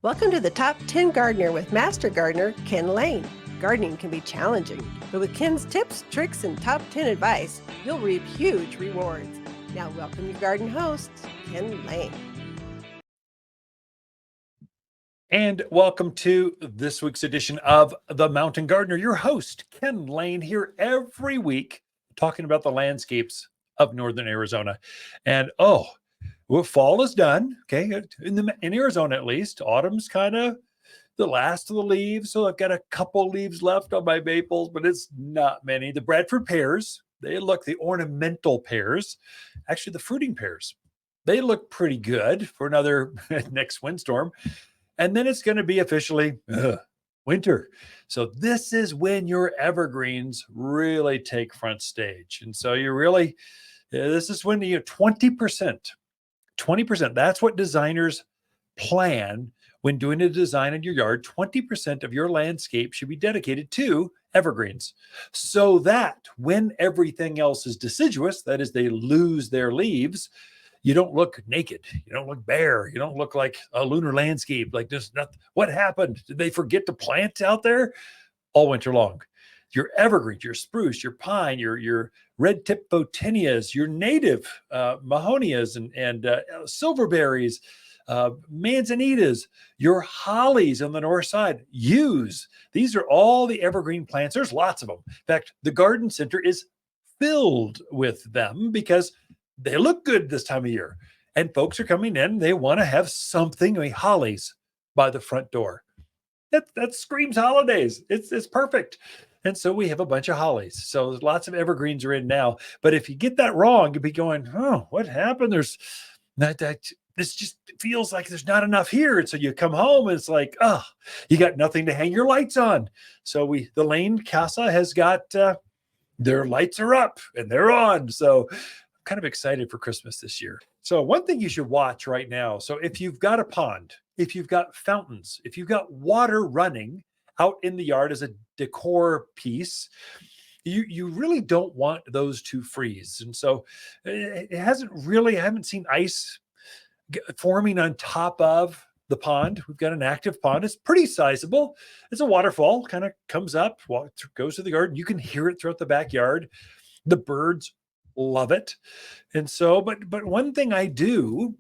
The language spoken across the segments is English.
Welcome to the Top 10 Gardener with Master Gardener Ken Lane. Gardening can be challenging, but with Ken's tips, tricks, and top 10 advice, you'll reap huge rewards. Now, welcome your garden host, Ken Lane. And welcome to this week's edition of The Mountain Gardener. Your host, Ken Lane, here every week talking about the landscapes of northern Arizona. And well, fall is done, okay, in Arizona at least. Autumn's kind of the last of the leaves, so I've got a couple leaves left on my maples, but it's not many. The Bradford pears, the ornamental pears, actually the fruiting pears, they look pretty good for another next windstorm. And then it's going to be officially winter. So this is when your evergreens really take front stage. And so this is when 20%, that's what designers plan when doing a design in your yard. 20% of your landscape should be dedicated to evergreens, so that when everything else is deciduous, that is, they lose their leaves, you don't look naked, you don't look bare, you don't look like a lunar landscape, like there's nothing. What happened? Did they forget to plant out there all winter long? Your evergreens, your spruce, your pine, your red tip photinias, your native mahonias and silverberries, manzanitas, your hollies on the north side, yews. These are all the evergreen plants. There's lots of them. In fact, the garden center is filled with them because they look good this time of year. And folks are coming in, they want to have something, hollies by the front door. That screams holidays. It's perfect. And so we have a bunch of hollies. So lots of evergreens are in now. But if you get that wrong, you'd be going, oh, what happened? There's this just feels like there's not enough here. And so you come home and it's like, oh, you got nothing to hang your lights on. So the Lane Casa has got their lights are up and they're on. So I'm kind of excited for Christmas this year. So one thing you should watch right now. So if you've got a pond, if you've got fountains, if you've got water running out in the yard as a decor piece, you really don't want those to freeze. And so I haven't seen ice forming on top of the pond. We've got an active pond. It's pretty sizable. It's a waterfall, kind of comes up, goes to the garden. You can hear it throughout the backyard. The birds love it. And so, but one thing I do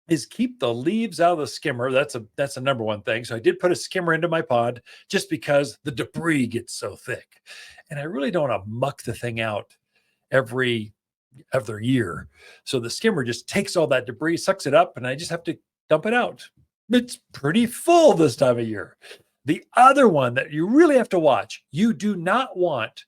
is keep the leaves out of the skimmer. That's a number one thing. So I did put a skimmer into my pond just because the debris gets so thick. And I really don't want to muck the thing out every other year. So the skimmer just takes all that debris, sucks it up, and I just have to dump it out. It's pretty full this time of year. The other one that you really have to watch, you do not want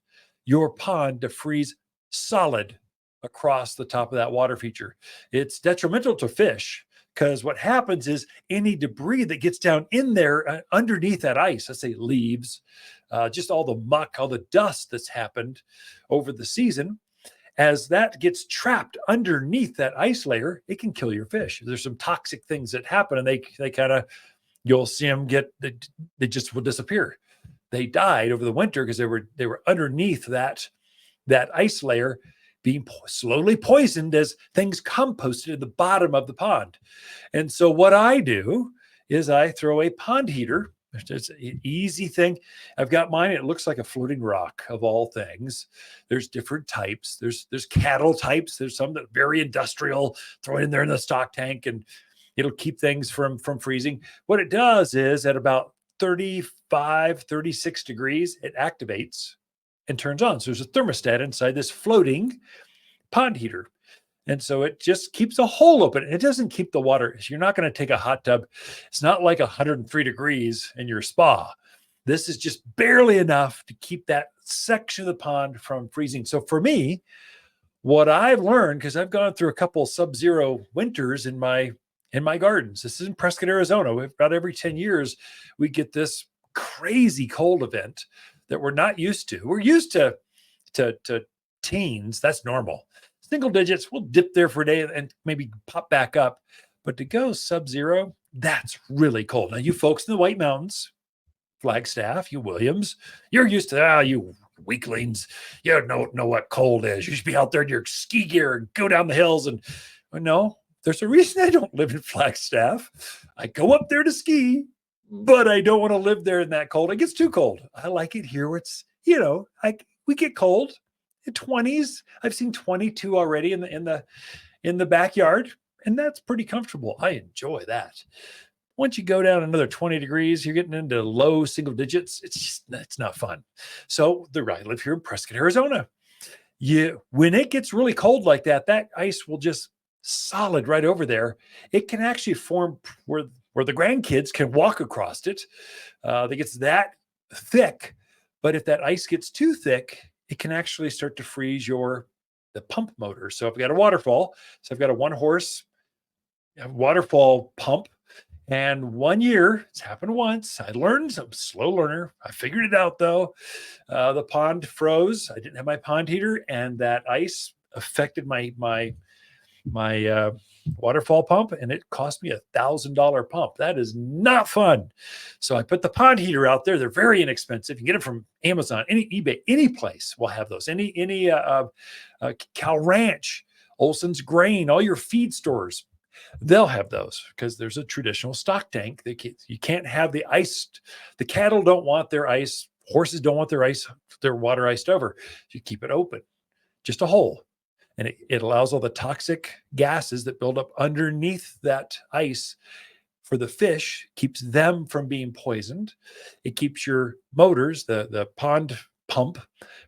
your pond to freeze solid across the top of that water feature. It's detrimental to fish because what happens is any debris that gets down in there underneath that ice, let's say leaves, just all the muck, all the dust that's happened over the season, as that gets trapped underneath that ice layer, it can kill your fish. There's some toxic things that happen, and they kind of, you'll see them they just will disappear. They died over the winter because they were underneath that ice layer, being slowly poisoned as things composted at the bottom of the pond. And so what I do is I throw a pond heater. It's an easy thing. I've got mine. It looks like a floating rock of all things. There's different types. There's cattle types. There's some that are very industrial, throw it in there in the stock tank and it'll keep things from freezing. What it does is at about 35, 36 degrees, it activates and turns on. So there's a thermostat inside this floating pond heater. And so it just keeps a hole open. It doesn't keep the water. You're not going to take a hot tub. It's not like 103 degrees in your spa. This is just barely enough to keep that section of the pond from freezing. So for me, what I've learned, because I've gone through a couple sub-zero winters in my gardens. This is in Prescott, Arizona. About every 10 years, we get this crazy cold event that we're not used to. We're used to teens. That's normal. Single digits, we'll dip there for a day and maybe pop back up. But to go sub-zero, that's really cold. Now, you folks in the White Mountains, Flagstaff, you Williams, you're used to, you weaklings, you don't know what cold is. You should be out there in your ski gear and go down the hills. And no, There's a reason I don't live in Flagstaff. I go up there to ski, but I don't want to live there in that cold. It gets too cold. I like it here where it's, we get cold in 20s. I've seen 22 already in the backyard, and that's pretty comfortable. I enjoy that. Once you go down another 20 degrees, you're getting into low single digits. It's not fun. So I live here in Prescott, Arizona. When it gets really cold like that, that ice will just solid right over there. It can actually form where the grandkids can walk across it. It gets that thick, but if that ice gets too thick, it can actually start to freeze the pump motor. So I've got a waterfall. So I've got a 1-horse waterfall pump. And 1 year, it's happened once. I learned, I'm a slow learner. I figured it out though. The pond froze. I didn't have my pond heater, and that ice affected my waterfall pump, and it cost me $1,000 pump. That is not fun. So I put the pond heater out there. They're very inexpensive. You can get them from Amazon, any eBay, any place will have those. Any Cal Ranch, Olson's Grain, all your feed stores, they'll have those because there's a traditional stock tank. You can't have the ice. The cattle don't want their ice. Horses don't want their water iced over. You keep it open, just a hole. And it allows all the toxic gases that build up underneath that ice for the fish, keeps them from being poisoned. It keeps your motors, the pond pump,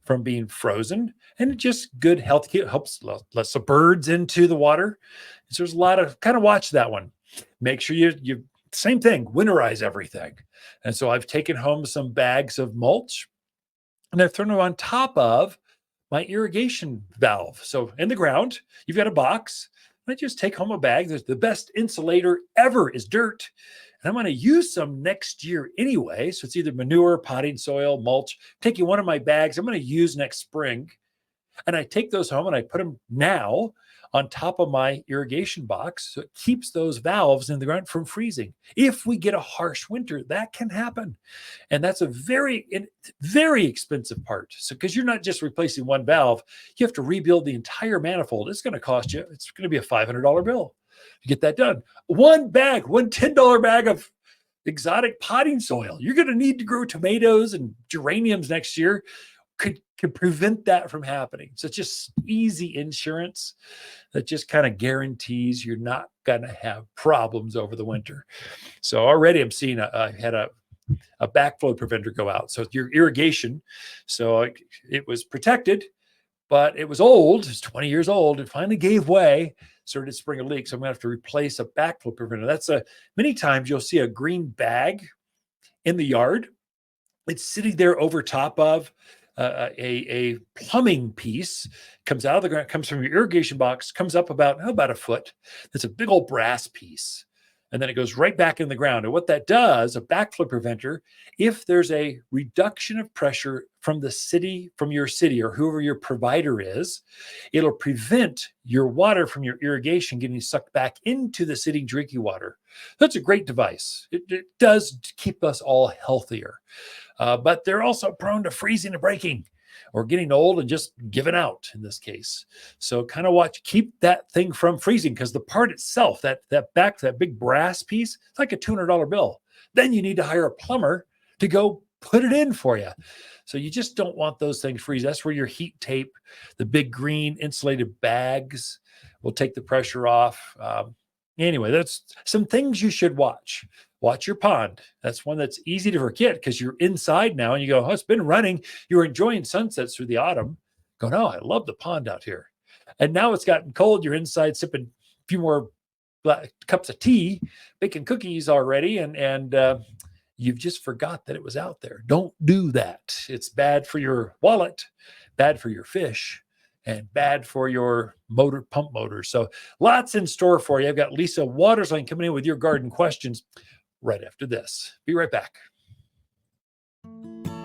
from being frozen. And it just good health, helps lets the birds into the water. So there's a lot of, kind of watch that one. Make sure you same thing, winterize everything. And so I've taken home some bags of mulch, and I've thrown them on top of my irrigation valve. So in the ground, you've got a box. I just take home a bag. The best insulator ever is dirt. And I'm going to use some next year anyway. So it's either manure, potting soil, mulch. Taking one of my bags I'm going to use next spring. And I take those home and I put them now on top of my irrigation box. So it keeps those valves in the ground from freezing. If we get a harsh winter, that can happen. And that's a very, very expensive part. So because you're not just replacing one valve, you have to rebuild the entire manifold. It's going to cost you, it's going to be a $500 bill to get that done. One $10 bag of exotic potting soil. You're going to need to grow tomatoes and geraniums next year. Could prevent that from happening. So it's just easy insurance that just kind of guarantees you're not going to have problems over the winter. So already I'm seeing I had a backflow preventer go out. So your irrigation, so it was protected, but it was old. It's 20 years old. It finally gave way, started to spring a leak. So I'm going to have to replace a backflow preventer. That's many times you'll see a green bag in the yard. It's sitting there over top of a plumbing piece, comes out of the ground, comes from your irrigation box, comes up about a foot. That's a big old brass piece. And then it goes right back in the ground. And what that does, a backflow preventer, if there's a reduction of pressure from your city or whoever your provider is, it'll prevent your water from your irrigation getting sucked back into the sitting drinking water. That's a great device. It does keep us all healthier. But they're also prone to freezing and breaking or getting old and just giving out in this case. So kind of keep that thing from freezing, because the part itself, that big brass piece, it's like a $200 bill. Then you need to hire a plumber to go put it in for you. So you just don't want those things freeze. That's where your heat tape, the big green insulated bags, will take the pressure off. Anyway, that's some things you should watch. Watch your pond. That's one that's easy to forget because you're inside now and you go, oh, it's been running. You're enjoying sunsets through the autumn. Go, no, I love the pond out here. And now it's gotten cold. You're inside sipping a few more cups of tea, baking cookies already. And you've just forgot that it was out there. Don't do that. It's bad for your wallet, bad for your fish, and bad for your pump motor. So lots in store for you. I've got Lisa Watersline coming in with your garden questions right after this. Be right back.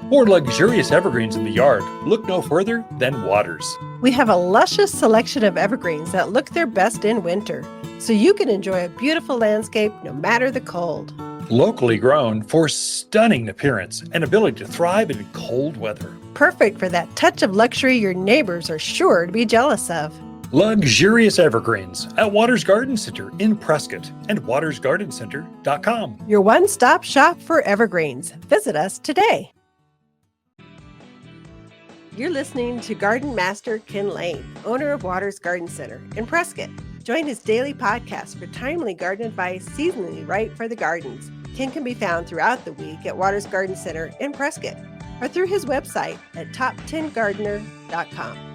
For luxurious evergreens in the yard, look no further than Waters. We have a luscious selection of evergreens that look their best in winter, so you can enjoy a beautiful landscape no matter the cold. Locally grown for stunning appearance and ability to thrive in cold weather. Perfect for that touch of luxury your neighbors are sure to be jealous of. Luxurious evergreens at Waters Garden Center in Prescott and watersgardencenter.com. Your one-stop shop for evergreens. Visit us today. You're listening to Garden Master Ken Lane, owner of Waters Garden Center in Prescott. Join his daily podcast for timely garden advice seasonally right for the gardens. Ken can be found throughout the week at Waters Garden Center in Prescott or through his website at top10gardener.com.